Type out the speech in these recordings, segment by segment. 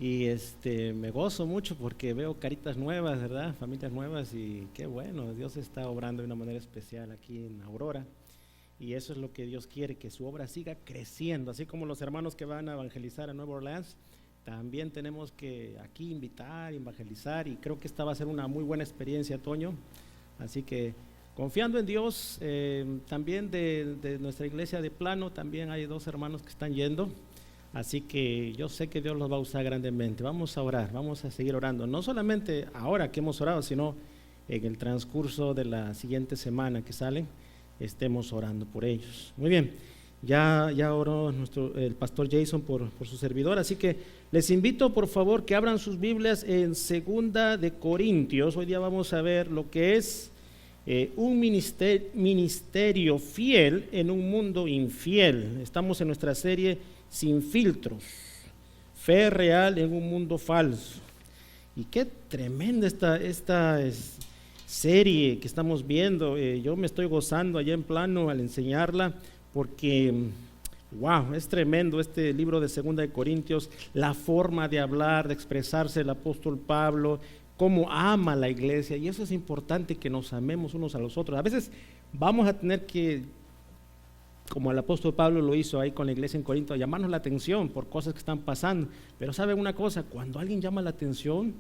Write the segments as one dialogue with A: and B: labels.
A: Y me gozo mucho porque veo caritas nuevas, ¿verdad? Familias nuevas y qué bueno, Dios está obrando de una manera especial aquí en Aurora. Y eso es lo que Dios quiere, que su obra siga creciendo, así como los hermanos que van a evangelizar a Nueva Orleans. También tenemos que aquí invitar, evangelizar, y creo que esta va a ser una muy buena experiencia, Toño. Así que confiando en Dios, también de nuestra iglesia de Plano, también hay 2 hermanos que están yendo. Así que yo sé que Dios los va a usar grandemente. Vamos a orar, vamos a seguir orando, no solamente ahora que hemos orado, sino en el transcurso de la siguiente semana que salen, estemos orando por ellos. Muy bien, ya oró el pastor Jason por su servidor, así que les invito por favor que abran sus Biblias en 2 de Corintios. Hoy día vamos a ver lo que es un ministerio fiel en un mundo infiel. Estamos en nuestra serie Sin filtros, fe real en un mundo falso. Y qué tremenda esta serie que estamos viendo. Yo me estoy gozando allá en Plano al enseñarla porque wow, es tremendo este libro de 2 de Corintios, la forma de hablar, de expresarse el apóstol Pablo, cómo ama la iglesia, y eso es importante, que nos amemos unos a los otros. A veces vamos a tener que, como el apóstol Pablo lo hizo ahí con la iglesia en Corinto, llamarnos la atención por cosas que están pasando. Pero ¿saben una cosa? Cuando alguien llama la atención,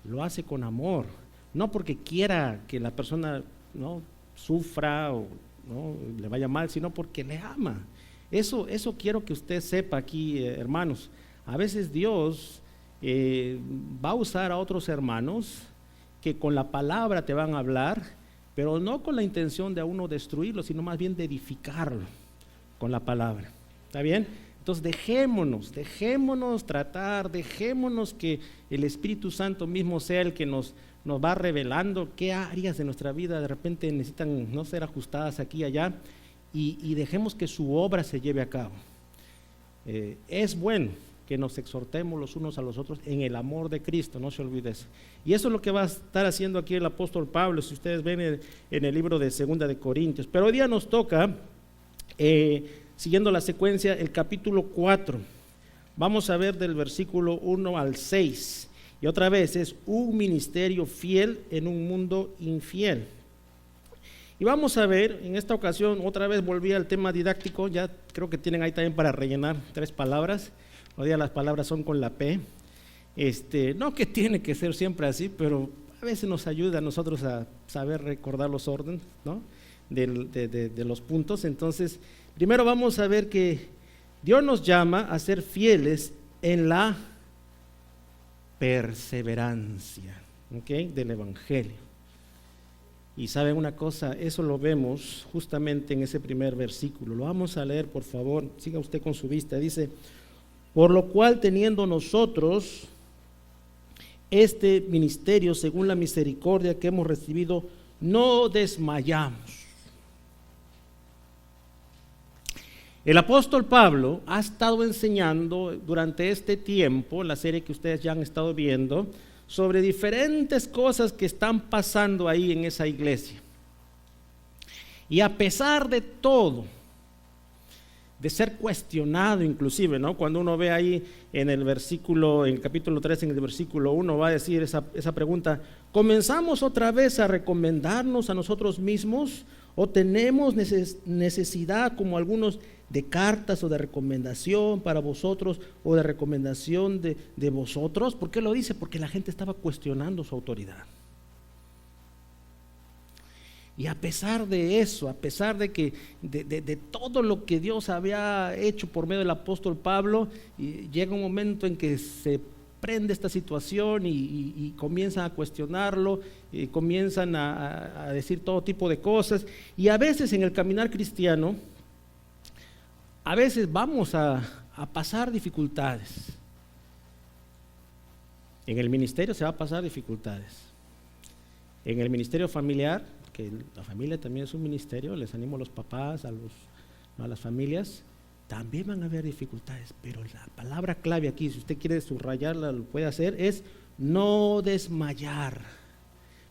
A: lo hace con amor, no porque quiera que la persona no sufra o no le vaya mal, sino porque le ama. Eso quiero que usted sepa aquí, hermanos. A veces Dios va a usar a otros hermanos que con la palabra te van a hablar, pero no con la intención de a uno destruirlo, sino más bien de edificarlo con la palabra. ¿Está bien? Entonces dejémonos tratar, dejémonos que el Espíritu Santo mismo sea el que nos va revelando qué áreas de nuestra vida de repente necesitan no ser ajustadas aquí y allá, y dejemos que su obra se lleve a cabo. Es bueno que nos exhortemos los unos a los otros en el amor de Cristo, no se olvide eso. Y eso es lo que va a estar haciendo aquí el apóstol Pablo, si ustedes ven en el libro de 2 de Corintios. Pero hoy día nos toca, siguiendo la secuencia, el capítulo 4. Vamos a ver del versículo 1 al 6. Y otra vez es un ministerio fiel en un mundo infiel. Y vamos a ver, en esta ocasión, otra vez volví al tema didáctico. Ya creo que tienen ahí también para rellenar 3 palabras. Hoy día las palabras son con la P. No que tiene que ser siempre así, pero a veces nos ayuda a nosotros a saber recordar los órdenes, ¿no? de los puntos. Entonces, primero vamos a ver que Dios nos llama a ser fieles en la perseverancia, ¿okay? Del Evangelio. Y saben una cosa, eso lo vemos justamente en ese primer versículo. Lo vamos a leer, por favor, siga usted con su vista. Dice: por lo cual, teniendo nosotros este ministerio según la misericordia que hemos recibido, no desmayamos. El apóstol Pablo ha estado enseñando durante este tiempo, la serie que ustedes ya han estado viendo, sobre diferentes cosas que están pasando ahí en esa iglesia. Y a pesar de todo, de ser cuestionado inclusive, ¿no? Cuando uno ve ahí en el capítulo 3, en el versículo 1, va a decir esa pregunta: ¿comenzamos otra vez a recomendarnos a nosotros mismos, o tenemos necesidad, como algunos, de cartas o de recomendación para vosotros, o de recomendación de vosotros? ¿Por qué lo dice? Porque la gente estaba cuestionando su autoridad. Y a pesar de eso, a pesar de que de todo lo que Dios había hecho por medio del apóstol Pablo, llega un momento en que se prende esta situación y comienzan a cuestionarlo, y comienzan a decir todo tipo de cosas. Y a veces en el caminar cristiano, a veces vamos a pasar dificultades. En el ministerio se va a pasar dificultades. En el ministerio familiar, que la familia también es un ministerio, les animo a los papás, a las familias, también van a haber dificultades, pero la palabra clave aquí, si usted quiere subrayarla, lo puede hacer, es no desmayar,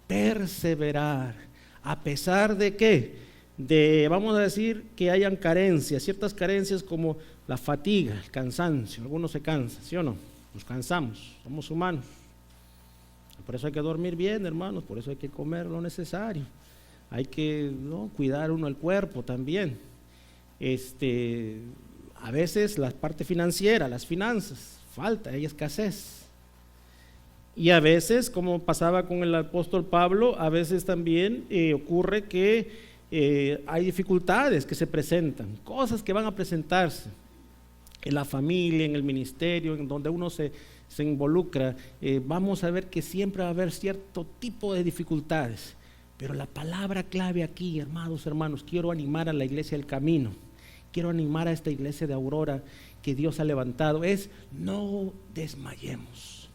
A: perseverar, a pesar de ¿qué? Vamos a decir que hayan carencias, ciertas carencias como la fatiga, el cansancio, algunos se cansan, ¿sí o no? nos cansamos, somos humanos. Por eso hay que dormir bien, hermanos, por eso hay que comer lo necesario. Hay que cuidar uno el cuerpo también. A veces la parte financiera, las finanzas, falta, hay escasez. Y a veces, como pasaba con el apóstol Pablo, a veces también ocurre que hay dificultades que se presentan, cosas que van a presentarse en la familia, en el ministerio, en donde uno se involucra. Vamos a ver que siempre va a haber cierto tipo de dificultades, pero la palabra clave aquí, hermanos, quiero animar a la iglesia del camino, quiero animar a esta iglesia de Aurora que Dios ha levantado, es no desmayemos,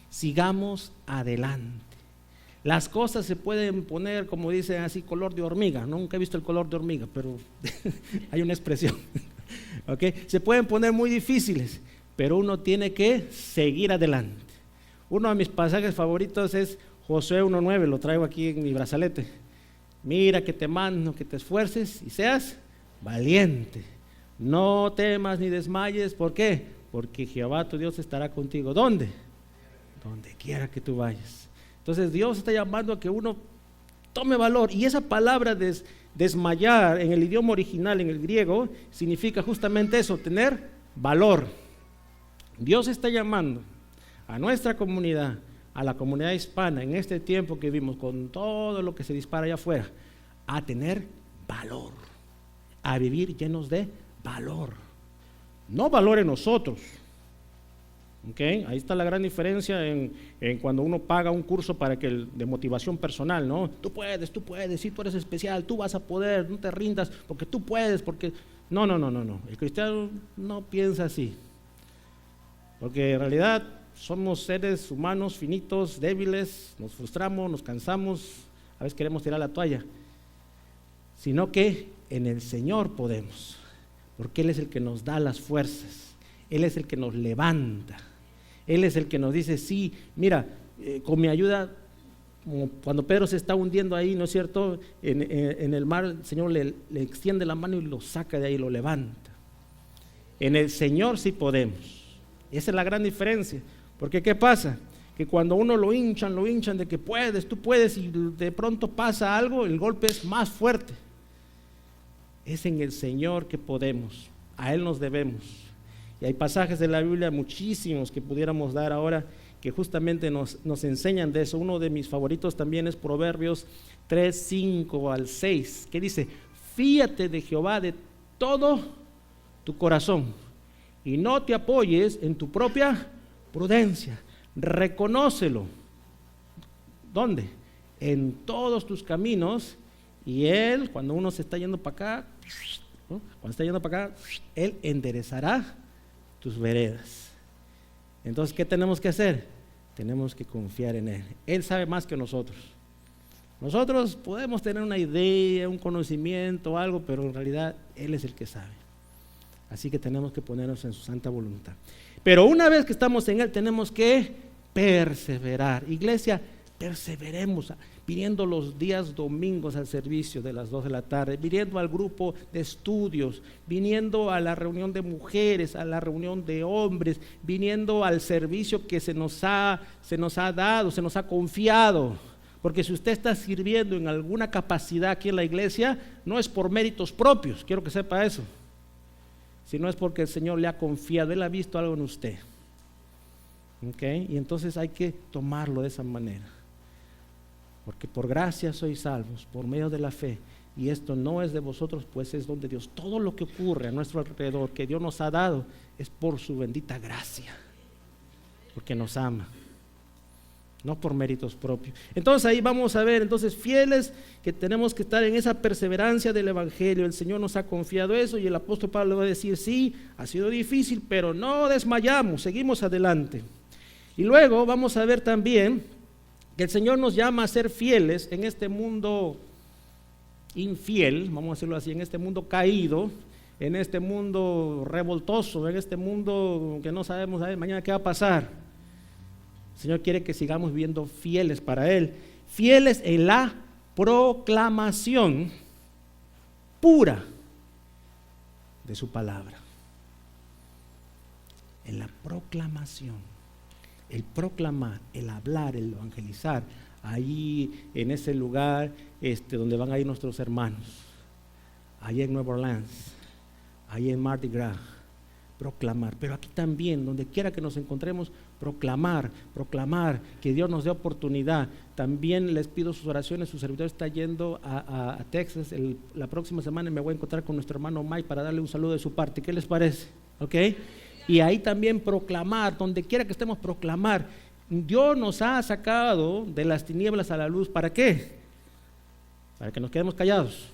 A: sigamos adelante. Las cosas se pueden poner, como dicen así, color de hormiga. Nunca he visto el color de hormiga, pero hay una expresión. ¿Okay? Se pueden poner muy difíciles, pero uno tiene que seguir adelante. Uno de mis pasajes favoritos es Josué 1:9, lo traigo aquí en mi brazalete. Mira que te mando, que te esfuerces y seas valiente. No temas ni desmayes. ¿Por qué? Porque Jehová tu Dios estará contigo. ¿Dónde? Donde quiera que tú vayas. Entonces Dios está llamando a que uno tome valor, y esa palabra desmayar en el idioma original, en el griego, significa justamente eso, tener valor. Dios está llamando a nuestra comunidad, a la comunidad hispana, en este tiempo que vivimos, con todo lo que se dispara allá afuera, a tener valor, a vivir llenos de valor, no valor en nosotros. Okay. Ahí está la gran diferencia en cuando uno paga un curso de motivación personal, ¿no? Tú puedes, sí, tú eres especial, tú vas a poder, no te rindas, porque tú puedes, porque... No. El cristiano no piensa así, porque en realidad somos seres humanos finitos, débiles, nos frustramos, nos cansamos, a veces queremos tirar la toalla, sino que en el Señor podemos, porque Él es el que nos da las fuerzas, Él es el que nos levanta. Él es el que nos dice, sí, mira, con mi ayuda, como cuando Pedro se está hundiendo ahí, ¿no es cierto? En el mar, el Señor le extiende la mano y lo saca de ahí, lo levanta. En el Señor sí podemos. Esa es la gran diferencia. Porque ¿qué pasa? Que cuando uno lo hinchan de que puedes, tú puedes, y de pronto pasa algo, el golpe es más fuerte. Es en el Señor que podemos, a Él nos debemos. Y hay pasajes de la Biblia, muchísimos que pudiéramos dar ahora, que justamente nos enseñan de eso. Uno de mis favoritos también es Proverbios 3:5-6, que dice, fíate de Jehová de todo tu corazón y no te apoyes en tu propia prudencia. Reconócelo. ¿Dónde? En todos tus caminos, y Él, cuando uno se está yendo para acá, ¿no? Cuando está yendo para acá, Él enderezará tus veredas. Entonces, ¿qué tenemos que hacer? Tenemos que confiar en Él. Él sabe más que nosotros. Nosotros podemos tener una idea, un conocimiento, algo, pero en realidad Él es el que sabe. Así que tenemos que ponernos en su santa voluntad. Pero una vez que estamos en Él, tenemos que perseverar. Iglesia, perseveremos, viniendo los días domingos al servicio de las 2 de la tarde, viniendo al grupo de estudios, viniendo a la reunión de mujeres, a la reunión de hombres, viniendo al servicio que se nos ha dado, se nos ha confiado. Porque si usted está sirviendo en alguna capacidad aquí en la iglesia, no es por méritos propios, quiero que sepa eso, sino es porque el Señor le ha confiado, Él ha visto algo en usted. ¿Okay? Y entonces hay que tomarlo de esa manera. Porque por gracia sois salvos, por medio de la fe, y esto no es de vosotros, pues es don de Dios. Todo lo que ocurre a nuestro alrededor, que Dios nos ha dado, es por su bendita gracia, porque nos ama, no por méritos propios. Entonces ahí vamos a ver, entonces fieles, que tenemos que estar en esa perseverancia del Evangelio. El Señor nos ha confiado eso, y el apóstol Pablo va a decir, sí, ha sido difícil, pero no desmayamos, seguimos adelante. Y luego vamos a ver también que el Señor nos llama a ser fieles en este mundo infiel, vamos a decirlo así, en este mundo caído, en este mundo revoltoso, en este mundo que no sabemos mañana qué va a pasar. El Señor quiere que sigamos viviendo fieles para Él, fieles en la proclamación pura de su palabra. En la proclamación. el proclamar, el hablar, el evangelizar, ahí en ese lugar donde van a ir nuestros hermanos, ahí en Nueva Orleans, ahí en Mardi Gras, proclamar, pero aquí también, donde quiera que nos encontremos, proclamar, que Dios nos dé oportunidad. También les pido sus oraciones. Su servidor está yendo a Texas la próxima semana y me voy a encontrar con nuestro hermano Mike para darle un saludo de su parte. ¿Qué les parece? ¿Ok? Y ahí también proclamar, donde quiera que estemos, proclamar. Dios nos ha sacado de las tinieblas a la luz. ¿Para qué? ¿Para que nos quedemos callados?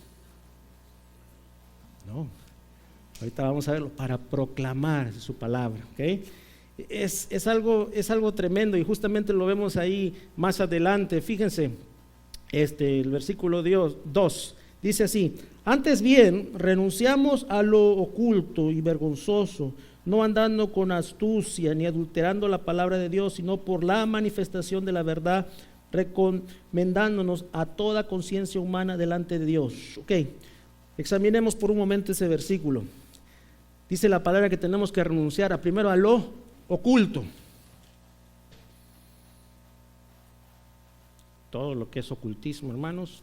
A: No. Ahorita vamos a verlo, para proclamar su palabra, ¿ok? Es algo tremendo, y justamente lo vemos ahí más adelante. Fíjense, el versículo 2 dice así: antes bien, renunciamos a lo oculto y vergonzoso, no andando con astucia ni adulterando la palabra de Dios, sino por la manifestación de la verdad, recomendándonos a toda conciencia humana delante de Dios. Ok, examinemos por un momento ese versículo. Dice la palabra que tenemos que renunciar primero a lo oculto. Todo lo que es ocultismo, hermanos,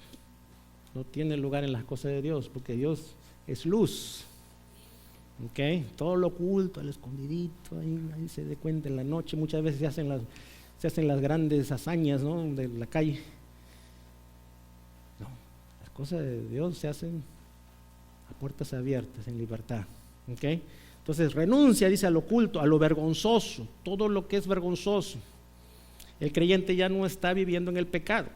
A: no tiene lugar en las cosas de Dios, porque Dios es luz. ¿Okay? Todo lo oculto, al escondidito, ahí se dé cuenta en la noche. Muchas veces se hacen las grandes hazañas, ¿no?, de la calle. No, las cosas de Dios se hacen a puertas abiertas, en libertad. ¿Okay? Entonces renuncia, dice, a lo oculto, a lo vergonzoso, todo lo que es vergonzoso. El creyente ya no está viviendo en el pecado.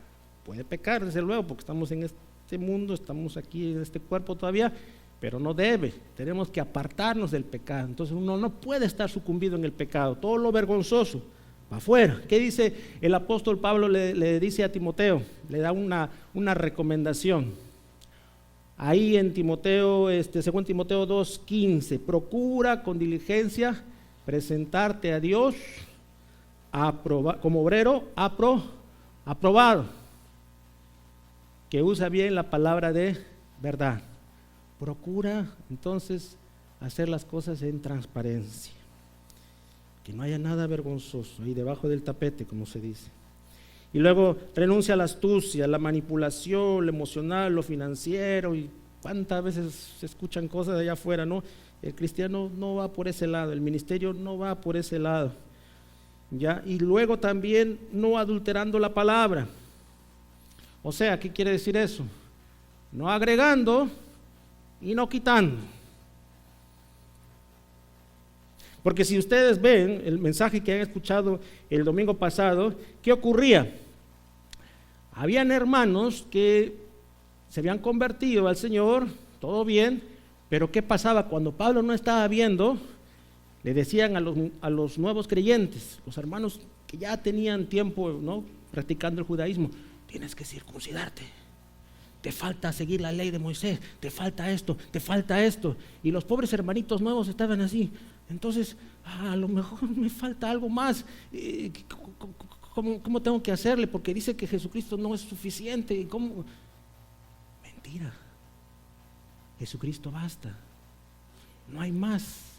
A: Puede pecar, desde luego, porque estamos en este mundo, estamos aquí en este cuerpo todavía, pero no debe. Tenemos que apartarnos del pecado. Entonces uno no puede estar sucumbido en el pecado. Todo lo vergonzoso, para afuera. ¿Qué dice el apóstol Pablo? Le dice a Timoteo, le da una recomendación. Ahí en Timoteo, según Timoteo 2:15, procura con diligencia presentarte a Dios como obrero aprobado, que usa bien la palabra de verdad. Procura entonces hacer las cosas en transparencia, que no haya nada vergonzoso ahí debajo del tapete, como se dice. Y luego renuncia a la astucia, la manipulación, lo emocional, lo financiero. Y cuántas veces se escuchan cosas allá afuera, ¿no? El cristiano no va por ese lado, el ministerio no va por ese lado, ¿ya? Y luego también no adulterando la palabra. O sea, ¿qué quiere decir eso? No agregando y no quitando. Porque si ustedes ven el mensaje que han escuchado el domingo pasado, ¿qué ocurría? Habían hermanos que se habían convertido al Señor, todo bien, pero ¿qué pasaba? Cuando Pablo no estaba viendo, le decían a los nuevos creyentes, los hermanos que ya tenían tiempo, ¿no?, practicando el judaísmo: tienes que circuncidarte, te falta seguir la ley de Moisés, te falta esto, te falta esto. Y los pobres hermanitos nuevos estaban así. Entonces, a lo mejor me falta algo más. ¿Cómo tengo que hacerle? Porque dice que Jesucristo no es suficiente. ¿Cómo? Mentira. Jesucristo basta. No hay más.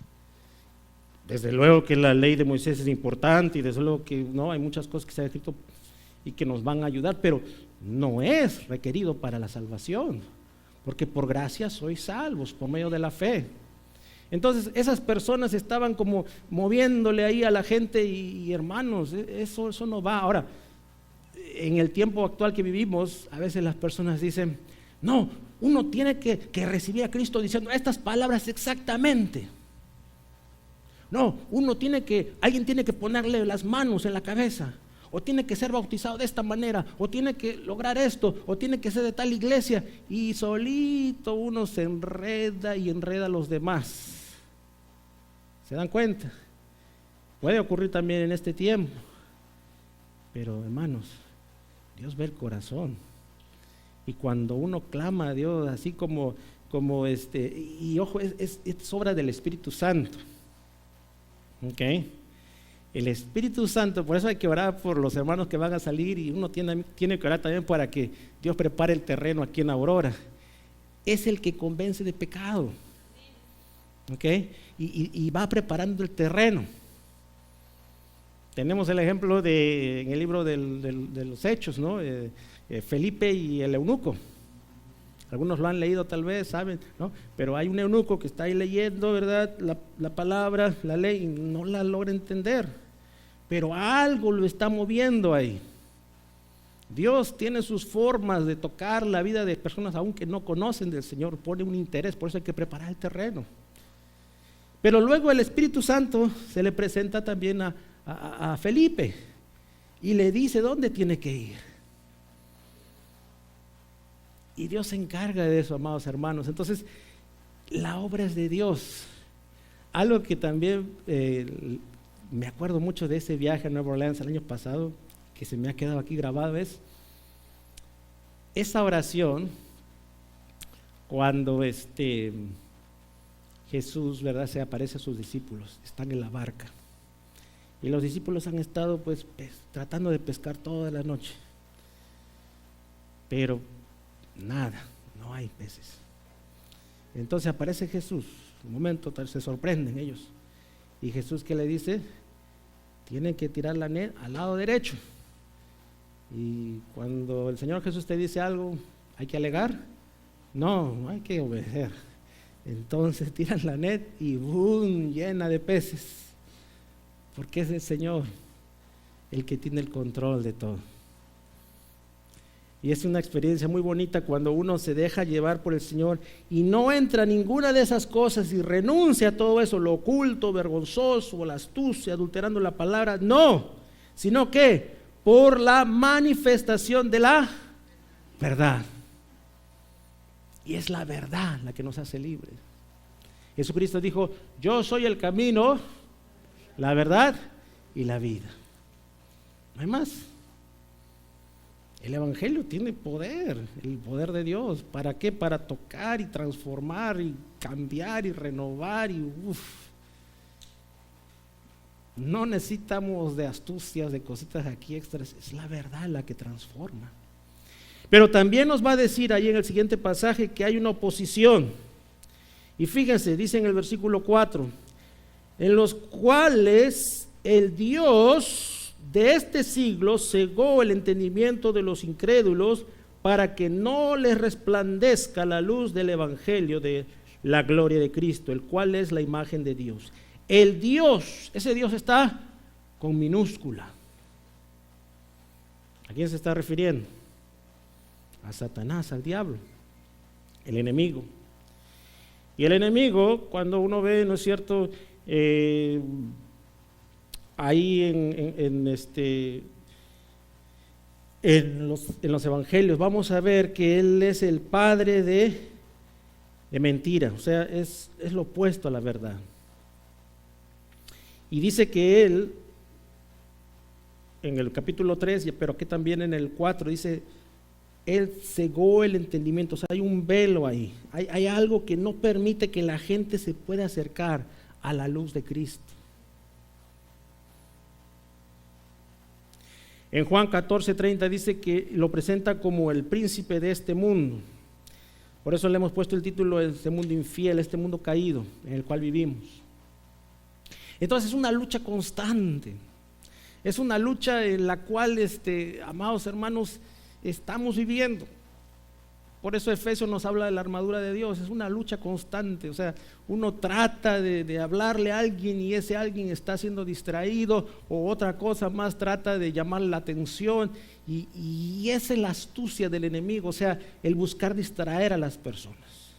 A: Desde luego que la ley de Moisés es importante, y desde luego que no, hay muchas cosas que se han escrito y que nos van a ayudar, pero no es requerido para la salvación, porque por gracia sois salvos por medio de la fe. Entonces esas personas estaban como moviéndole ahí a la gente, y hermanos, eso no va. Ahora, en el tiempo actual que vivimos, a veces las personas dicen: no, uno tiene que recibir a Cristo diciendo estas palabras exactamente. No, alguien tiene que ponerle las manos en la cabeza, o tiene que ser bautizado de esta manera, o tiene que lograr esto, o tiene que ser de tal iglesia, y solito uno se enreda y enreda a los demás. ¿Se dan cuenta? Puede ocurrir también en este tiempo, pero hermanos, Dios ve el corazón, y cuando uno clama a Dios así como y ojo, es obra del Espíritu Santo. ¿Ok? El Espíritu Santo, por eso hay que orar por los hermanos que van a salir, y uno tiene que orar también para que Dios prepare el terreno aquí en Aurora. Es el que convence de pecado. ¿Ok? Y va preparando el terreno. Tenemos el ejemplo en el libro de los Hechos, ¿no? Felipe y el eunuco. Algunos lo han leído tal vez, saben, ¿no? Pero hay un eunuco que está ahí leyendo, ¿verdad? La palabra, la ley, y no la logra entender. Pero algo lo está moviendo ahí. Dios tiene sus formas de tocar la vida de personas aún que no conocen del Señor, pone un interés, por eso hay que preparar el terreno. Pero luego el Espíritu Santo se le presenta también a Felipe y le dice dónde tiene que ir. Y Dios se encarga de eso, amados hermanos. Entonces, la obra es de Dios. Algo que también me acuerdo mucho de ese viaje a Nueva Orleans el año pasado, que se me ha quedado aquí grabado, es esa oración cuando Jesús, ¿verdad?, se aparece a sus discípulos, están en la barca y los discípulos han estado pues tratando de pescar toda la noche, pero nada, no hay peces. Entonces aparece Jesús, un momento se sorprenden ellos, y Jesús, ¿qué le dice? Tienen que tirar la net al lado derecho. Y cuando el Señor Jesús te dice algo, ¿hay que alegar? No hay que obedecer. Entonces tiran la net y ¡boom!, llena de peces, porque es el Señor el que tiene el control de todo. Y es una experiencia muy bonita cuando uno se deja llevar por el Señor y no entra ninguna de esas cosas y renuncia a todo eso, lo oculto, vergonzoso, la astucia, adulterando la palabra, no, sino que por la manifestación de la verdad. Y es la verdad la que nos hace libres. Jesucristo dijo, yo soy el camino, la verdad y la vida. No hay más. El Evangelio tiene poder, el poder de Dios. ¿Para qué? Para tocar y transformar y cambiar y renovar y no necesitamos de astucias, de cositas aquí extras, es la verdad la que transforma. Pero también nos va a decir ahí en el siguiente pasaje que hay una oposición. Y fíjense, dice en el versículo 4, en los cuales el Dios de este siglo cegó el entendimiento de los incrédulos para que no les resplandezca la luz del evangelio de la gloria de Cristo, el cual es la imagen de Dios. El Dios, ese Dios está con minúscula. ¿A quién se está refiriendo? A Satanás, al diablo, el enemigo. Y el enemigo, cuando uno ve, ¿no es cierto?, ahí en los evangelios, vamos a ver que él es el padre de mentira, o sea, es lo opuesto a la verdad. Y dice que él, en el capítulo 3, pero aquí también en el 4, dice, él cegó el entendimiento, o sea, hay un velo ahí, hay algo que no permite que la gente se pueda acercar a la luz de Cristo. En Juan 14:30 dice que lo presenta como el príncipe de este mundo. Por eso le hemos puesto el título de este mundo infiel, este mundo caído en el cual vivimos. Entonces es una lucha constante, es una lucha en la cual, amados hermanos, estamos viviendo. Por eso Efesios nos habla de la armadura de Dios, es una lucha constante, o sea, uno trata de hablarle a alguien y ese alguien está siendo distraído o otra cosa más trata de llamarle la atención y esa es la astucia del enemigo, o sea, el buscar distraer a las personas.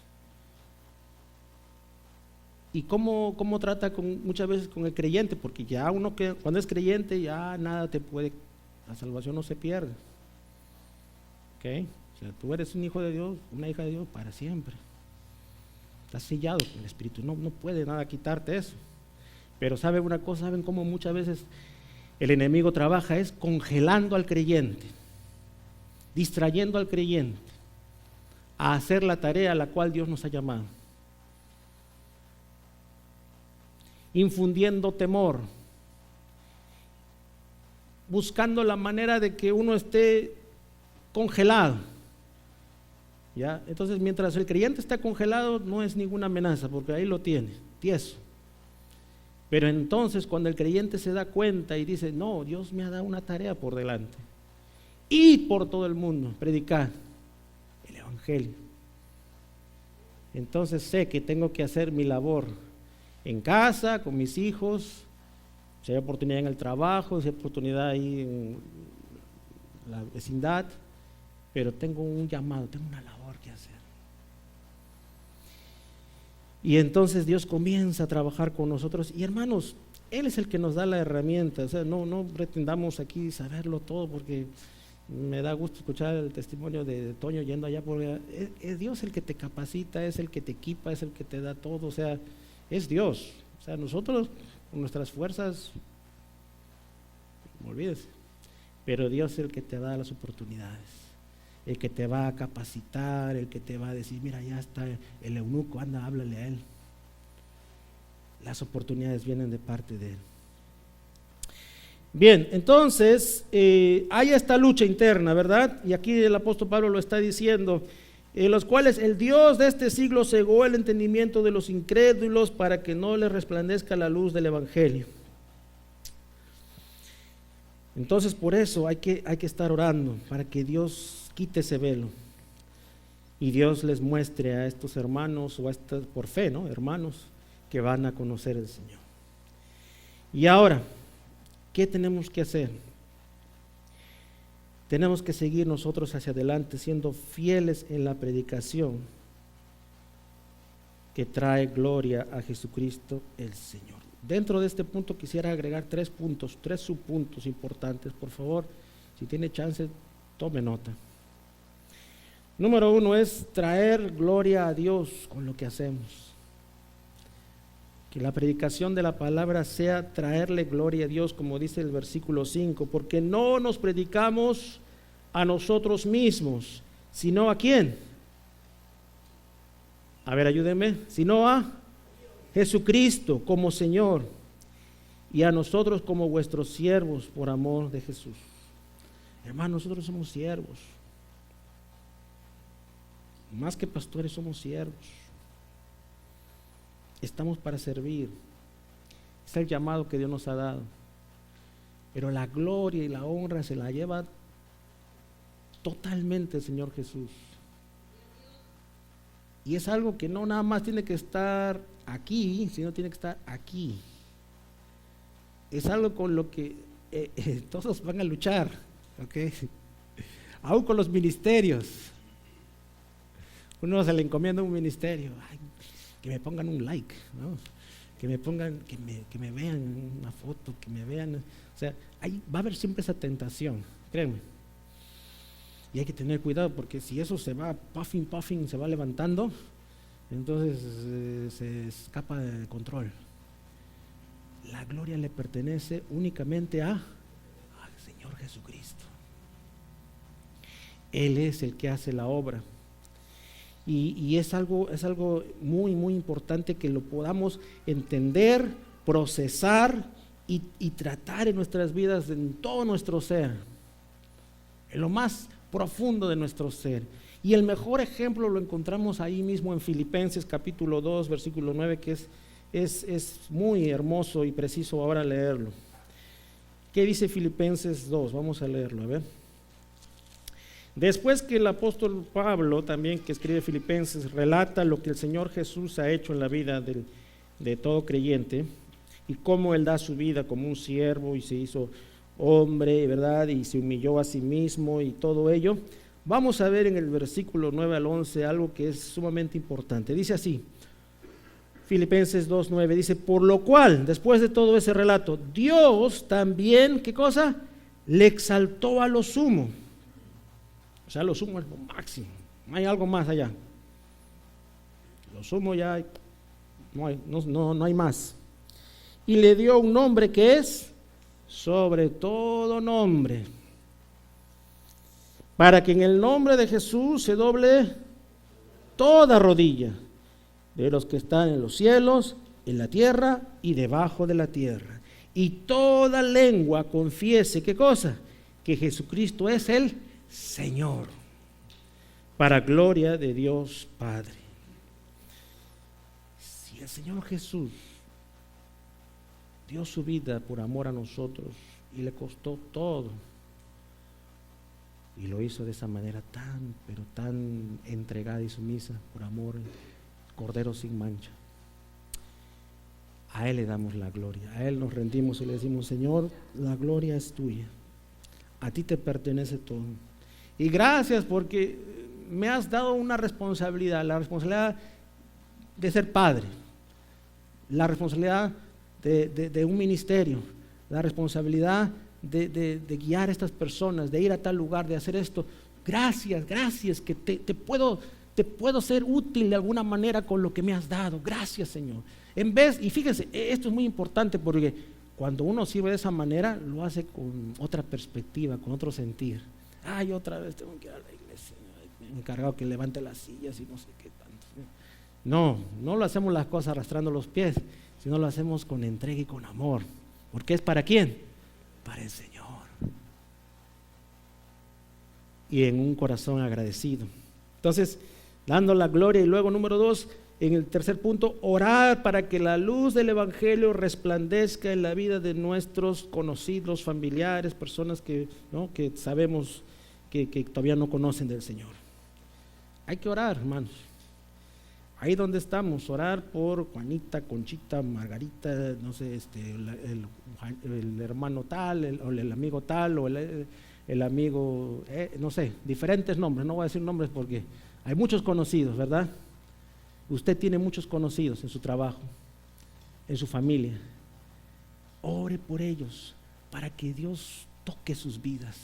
A: ¿Y cómo trata muchas veces con el creyente? Porque ya uno que cuando es creyente ya nada te puede, la salvación no se pierde. ¿Ok? O sea, tú eres un hijo de Dios, una hija de Dios para siempre. Estás sellado con el Espíritu, no puede nada quitarte eso. Pero ¿saben una cosa? ¿Saben cómo muchas veces el enemigo trabaja? Es congelando al creyente, distrayendo al creyente a hacer la tarea a la cual Dios nos ha llamado, infundiendo temor, buscando la manera de que uno esté congelado. ¿Ya? Entonces, mientras el creyente está congelado, no es ninguna amenaza, porque ahí lo tiene, tieso. Pero entonces cuando el creyente se da cuenta y dice, no, Dios me ha dado una tarea por delante, ir por todo el mundo, predicar el evangelio. Entonces sé que tengo que hacer mi labor en casa, con mis hijos, si hay oportunidad en el trabajo, si hay oportunidad ahí en la vecindad, pero tengo un llamado, tengo una labor que hacer. Y entonces Dios comienza a trabajar con nosotros, y hermanos, Él es el que nos da la herramienta. O sea, no pretendamos aquí saberlo todo, porque me da gusto escuchar el testimonio de Toño yendo allá, porque es Dios el que te capacita, es el que te equipa, es el que te da todo. O sea, es Dios. O sea, nosotros con nuestras fuerzas, no olvides, pero Dios es el que te da las oportunidades, el que te va a capacitar, el que te va a decir, mira, ya está el eunuco, anda, háblale a él. Las oportunidades vienen de parte de Él. Bien, entonces hay esta lucha interna, ¿verdad? Y aquí el apóstol Pablo lo está diciendo, en los cuales el Dios de este siglo cegó el entendimiento de los incrédulos para que no les resplandezca la luz del evangelio. Entonces por eso hay que estar orando, para que Dios quite ese velo y Dios les muestre a estos hermanos, o a estos, por fe, ¿no? Hermanos que van a conocer al Señor. Y ahora, ¿qué tenemos que hacer? Tenemos que seguir nosotros hacia adelante, siendo fieles en la predicación que trae gloria a Jesucristo el Señor. Dentro de este punto quisiera agregar 3 puntos, 3 subpuntos importantes. Por favor, si tiene chance, tome nota. Número 1 es traer gloria a Dios con lo que hacemos. Que la predicación de la palabra sea traerle gloria a Dios, como dice el versículo 5, porque no nos predicamos a nosotros mismos, sino ¿a quién? A ver, ayúdenme. Sino a Jesucristo como Señor, y a nosotros como vuestros siervos por amor de Jesús. Hermanos, nosotros somos siervos. Más que pastores, somos siervos. Estamos para servir. Es el llamado que Dios nos ha dado. Pero la gloria y la honra se la lleva totalmente el Señor Jesús. Y es algo que no nada más tiene que estar aquí, sino tiene que estar aquí. Es algo con lo que todos van a luchar, ¿ok? Aún con los ministerios. Uno se le encomienda un ministerio. Ay, que me pongan un like, ¿no? Que me pongan, que me vean una foto, que me vean. O sea, ahí va a haber siempre esa tentación, créanme. Y hay que tener cuidado, porque si eso se va puffing, se va levantando, entonces se escapa de control. La gloria le pertenece únicamente al Señor Jesucristo. Él es el que hace la obra. Y es algo muy, muy importante que lo podamos entender, procesar y tratar en nuestras vidas, en todo nuestro ser, en lo más profundo de nuestro ser. Y el mejor ejemplo lo encontramos ahí mismo en Filipenses capítulo 2, versículo 9, que es muy hermoso y preciso ahora leerlo. ¿Qué dice Filipenses 2? Vamos a leerlo, a ver. Después que el apóstol Pablo, también que escribe Filipenses, relata lo que el Señor Jesús ha hecho en la vida de todo creyente, y cómo Él da su vida como un siervo y se hizo hombre, ¿verdad? Y se humilló a sí mismo y todo ello. Vamos a ver en el versículo 9 al 11 algo que es sumamente importante. Dice así, Filipenses 2:9, dice, por lo cual, después de todo ese relato, Dios también, ¿qué cosa? Le exaltó a lo sumo. O sea, lo sumo es lo máximo, no hay algo más allá. Lo sumo ya hay, no hay más. Y le dio un nombre que es sobre todo nombre, para que en el nombre de Jesús se doble toda rodilla, de los que están en los cielos, en la tierra y debajo de la tierra, y toda lengua confiese, ¿qué cosa? Que Jesucristo es el Señor, para gloria de Dios Padre. Si el Señor Jesús dio su vida por amor a nosotros y le costó todo. Y lo hizo de esa manera tan, pero tan entregada y sumisa, por amor, Cordero sin mancha. A Él le damos la gloria, a Él nos rendimos y le decimos: Señor, la gloria es tuya, a ti te pertenece todo. Y gracias porque me has dado una responsabilidad, la responsabilidad de ser padre, la responsabilidad de un ministerio, la responsabilidad de guiar a estas personas, de ir a tal lugar, de hacer esto. Gracias que te puedo ser útil de alguna manera con lo que me has dado. Gracias, Señor. Y fíjense, esto es muy importante porque cuando uno sirve de esa manera, lo hace con otra perspectiva, con otro sentir. Ay, otra vez tengo que ir a la iglesia, me he encargado que levante las sillas y no sé qué tanto. No lo hacemos las cosas arrastrando los pies, sino lo hacemos con entrega y con amor. ¿Porque es para quién? Para el Señor. Y en un corazón agradecido. Entonces, dando la gloria. Y luego, número 2, en el tercer punto, orar para que la luz del Evangelio resplandezca en la vida de nuestros conocidos, familiares, personas que sabemos que todavía no conocen del Señor. Hay que orar, hermanos. Ahí donde estamos, orar por Juanita, Conchita, Margarita, no sé, el hermano tal, o el amigo tal, o el amigo, no sé, diferentes nombres. No voy a decir nombres porque hay muchos conocidos, ¿verdad? Usted tiene muchos conocidos en su trabajo, en su familia. Ore por ellos, para que Dios toque sus vidas,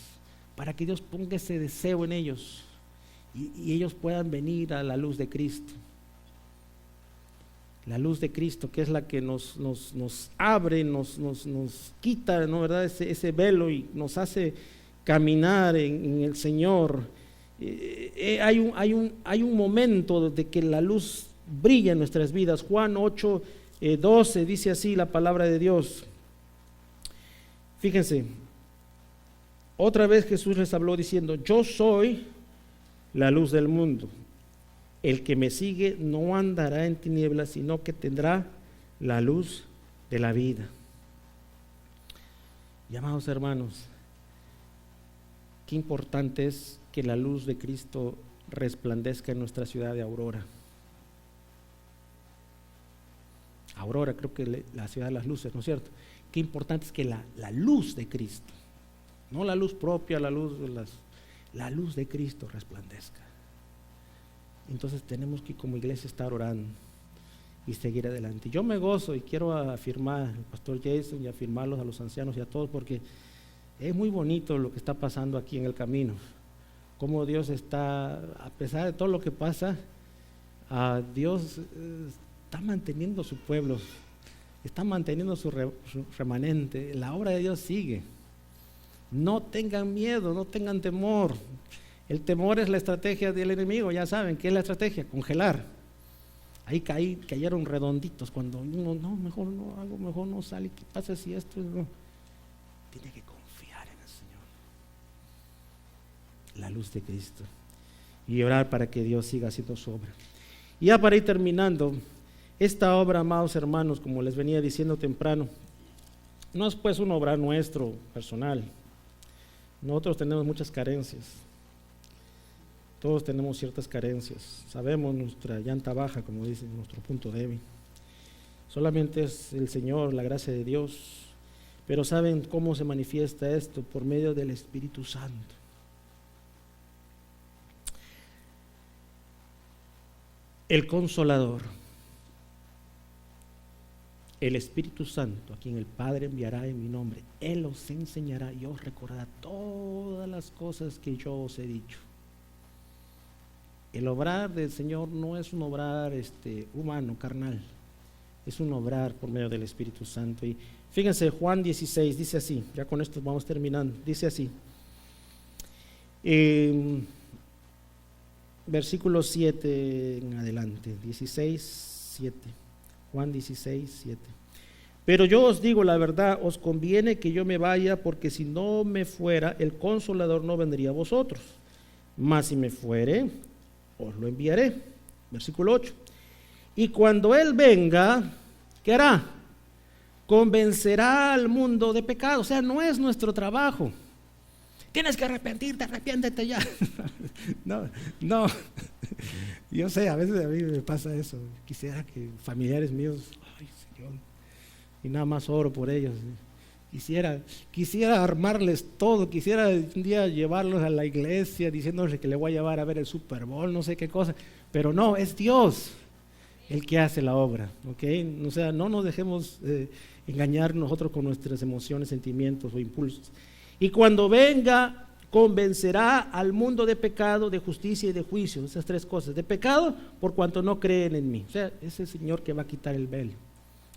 A: para que Dios ponga ese deseo en ellos y ellos puedan venir a la luz de Cristo. La luz de Cristo, que es la que nos abre, nos quita, ¿no, verdad? Ese velo y nos hace caminar en el Señor. Hay un momento de que la luz brilla en nuestras vidas. Juan 8:12 dice así la palabra de Dios. Fíjense, otra vez Jesús les habló diciendo: yo soy la luz del mundo. El que me sigue no andará en tinieblas, sino que tendrá la luz de la vida. Y amados hermanos, qué importante es que la luz de Cristo resplandezca en nuestra ciudad de Aurora. Aurora, creo que la ciudad de las luces, ¿no es cierto? Qué importante es que la luz de Cristo, no la luz propia, la luz de Cristo resplandezca. Entonces tenemos que como iglesia estar orando y seguir adelante. Yo me gozo y quiero afirmar al pastor Jason y afirmarlos a los ancianos y a todos, porque es muy bonito lo que está pasando aquí en el camino. Cómo Dios está, a pesar de todo lo que pasa, Dios está manteniendo su pueblo, está manteniendo su remanente. La obra de Dios sigue. No tengan miedo, no tengan temor. El temor es la estrategia del enemigo, ya saben, ¿qué es la estrategia? Congelar. Ahí cayeron redonditos cuando uno, mejor no sale. ¿Qué pasa si esto no? Tiene que confiar en el Señor. La luz de Cristo. Y orar para que Dios siga haciendo su obra. Y ya para ir terminando, esta obra, amados hermanos, como les venía diciendo temprano, no es pues una obra nuestro, personal. Nosotros tenemos muchas carencias. Todos tenemos ciertas carencias. Sabemos nuestra llanta baja, como dicen, nuestro punto débil. Solamente es el Señor, la gracia de Dios. Pero ¿saben cómo se manifiesta esto? Por medio del Espíritu Santo. El Consolador, el Espíritu Santo, a quien el Padre enviará en mi nombre, Él os enseñará y os recordará todas las cosas que yo os he dicho. El obrar del Señor no es un obrar humano, carnal, es un obrar por medio del Espíritu Santo. Y fíjense, Juan 16 dice así, ya con esto vamos terminando, dice así, versículo 7 en adelante, 16:7, Juan 16:7. Pero yo os digo la verdad, os conviene que yo me vaya, porque si no me fuera, el Consolador no vendría a vosotros, mas si me fuere, os lo enviaré. Versículo 8. Y cuando Él venga, ¿qué hará? convencerá al mundo de pecado. O sea, no es nuestro trabajo. Tienes que arrepentirte, arrepiéntete ya. No. Yo sé, a veces a mí me pasa eso. Quisiera que familiares míos, ay Señor, y nada más oro por ellos. Quisiera armarles todo, quisiera un día llevarlos a la iglesia diciéndoles que le voy a llevar a ver el Super Bowl, no sé qué cosa, pero no, es Dios el que hace la obra, ¿ok? O sea, no nos dejemos engañar nosotros con nuestras emociones, sentimientos o impulsos. Y cuando venga, convencerá al mundo de pecado, de justicia y de juicio, esas tres cosas. De pecado, por cuanto no creen en mí. O sea, es el Señor que va a quitar el velo.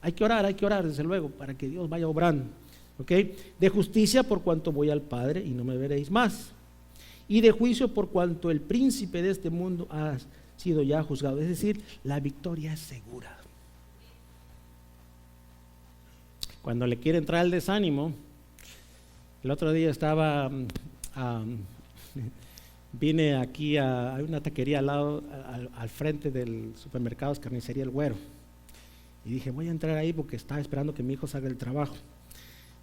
A: Hay que orar, desde luego, para que Dios vaya obrando. ¿Okay? De justicia, por cuanto voy al Padre y no me veréis más. Y de juicio, por cuanto el príncipe de este mundo ha sido ya juzgado. Es decir, la victoria es segura. Cuando le quiere entrar el desánimo, el otro día vine aquí a una taquería al frente del supermercado, Carnicería El Güero. Y dije, voy a entrar ahí porque estaba esperando que mi hijo salga del trabajo.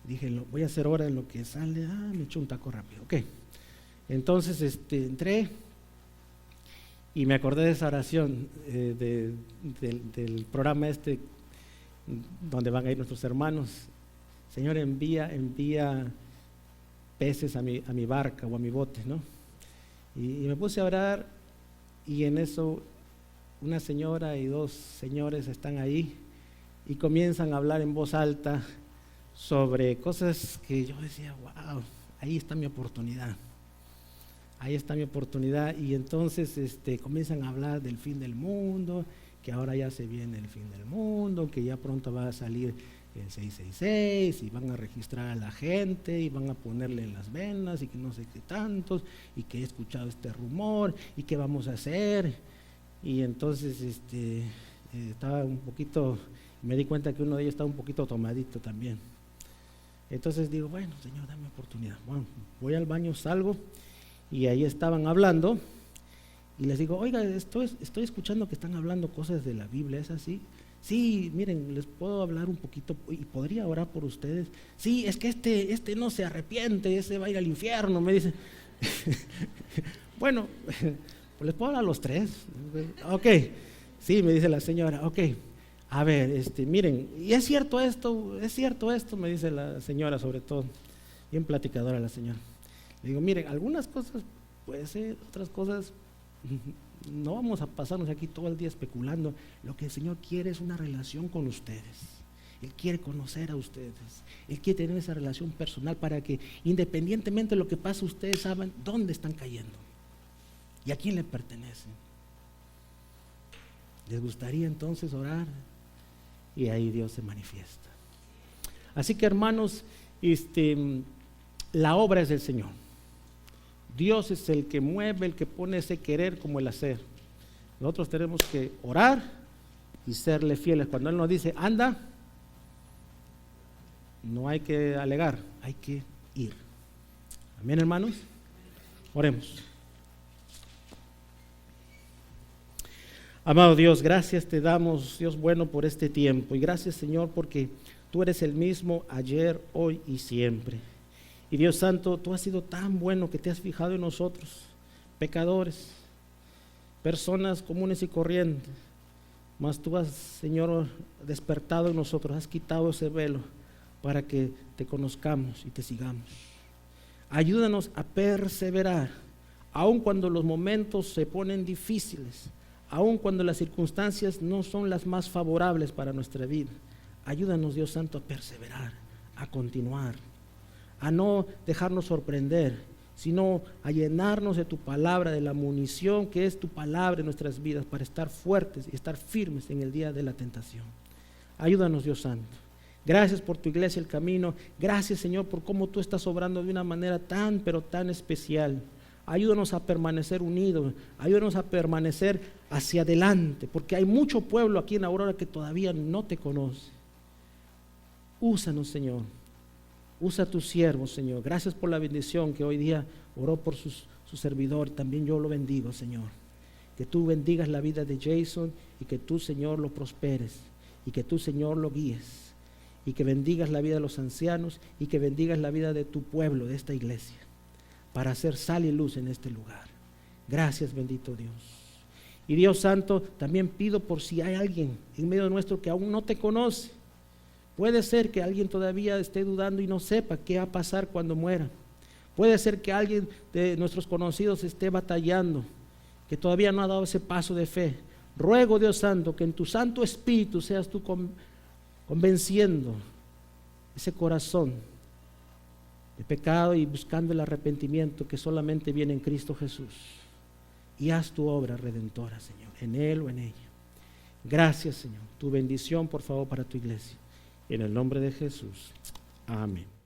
A: Dije, voy a hacer hora en lo que sale. Me eché un taco rápido. Ok. Entonces entré y me acordé de esa oración del programa donde van a ir nuestros hermanos. Señor, envía peces a mi barca o a mi bote, ¿no? Y me puse a orar, y en eso una señora y dos señores están ahí y comienzan a hablar en voz alta sobre cosas que yo decía, wow, ahí está mi oportunidad. Y entonces comienzan a hablar del fin del mundo, que ahora ya se viene el fin del mundo, que ya pronto va a salir el 666 y van a registrar a la gente y van a ponerle en las venas y que no sé qué tantos, y que he escuchado este rumor y qué vamos a hacer. Y entonces estaba un poquito, me di cuenta que uno de ellos estaba un poquito tomadito también. Entonces digo, bueno, Señor, dame oportunidad. Bueno, voy al baño, salgo, y ahí estaban hablando, y les digo, oiga, estoy escuchando que están hablando cosas de la Biblia, ¿es así? Sí, miren, les puedo hablar un poquito y podría orar por ustedes. Sí, es que este no se arrepiente, ese va a ir al infierno, me dice. Bueno, pues les puedo hablar a los tres. Ok, sí, me dice la señora, ok. A ver, miren, y es cierto esto, me dice la señora, sobre todo, bien platicadora la señora. Le digo, miren, algunas cosas puede ser, otras cosas no vamos a pasarnos aquí todo el día especulando. Lo que el Señor quiere es una relación con ustedes. Él quiere conocer a ustedes. Él quiere tener esa relación personal para que, independientemente de lo que pase, ustedes saben dónde están cayendo y a quién le pertenecen. ¿Les gustaría entonces orar? Y ahí Dios se manifiesta. Así que, hermanos, la obra es del Señor. Dios es el que mueve, el que pone ese querer como el hacer. Nosotros tenemos que orar y serle fieles. Cuando Él nos dice, anda, no hay que alegar, hay que ir. Amén, hermanos. Oremos. Amado Dios, gracias te damos, Dios bueno, por este tiempo. Y gracias, Señor, porque tú eres el mismo ayer, hoy y siempre. Y Dios Santo, tú has sido tan bueno que te has fijado en nosotros, pecadores, personas comunes y corrientes. Mas tú has, Señor, despertado en nosotros, has quitado ese velo para que te conozcamos y te sigamos. Ayúdanos a perseverar, aun cuando los momentos se ponen difíciles, aun cuando las circunstancias no son las más favorables para nuestra vida. Ayúdanos, Dios Santo, a perseverar, a continuar, a no dejarnos sorprender, sino a llenarnos de tu palabra, de la munición que es tu palabra en nuestras vidas, para estar fuertes y estar firmes en el día de la tentación. Ayúdanos, Dios Santo. Gracias por tu iglesia, El Camino. Gracias, Señor, por cómo tú estás obrando de una manera tan, pero tan especial. Ayúdanos a permanecer unidos, ayúdanos a permanecer hacia adelante, porque hay mucho pueblo aquí en Aurora que todavía no te conoce. Úsanos, Señor. Usa a tus siervos, Señor. Gracias por la bendición que hoy día oró por su servidor. También yo lo bendigo, Señor. Que tú bendigas la vida de Jason y que tú, Señor, lo prosperes y que tú, Señor, lo guíes. y que bendigas la vida de los ancianos y que bendigas la vida de tu pueblo, de esta iglesia, para hacer sal y luz en este lugar. Gracias, bendito Dios. Y Dios Santo, también pido por si hay alguien en medio nuestro que aún no te conoce. Puede ser que alguien todavía esté dudando y no sepa qué va a pasar cuando muera. Puede ser que alguien de nuestros conocidos esté batallando, que todavía no ha dado ese paso de fe. Ruego, Dios Santo, que en tu Santo Espíritu seas tú convenciendo ese corazón de pecado y buscando el arrepentimiento que solamente viene en Cristo Jesús. Y haz tu obra redentora, Señor, en Él o en ella. Gracias, Señor. Tu bendición, por favor, para tu iglesia. En el nombre de Jesús. Amén.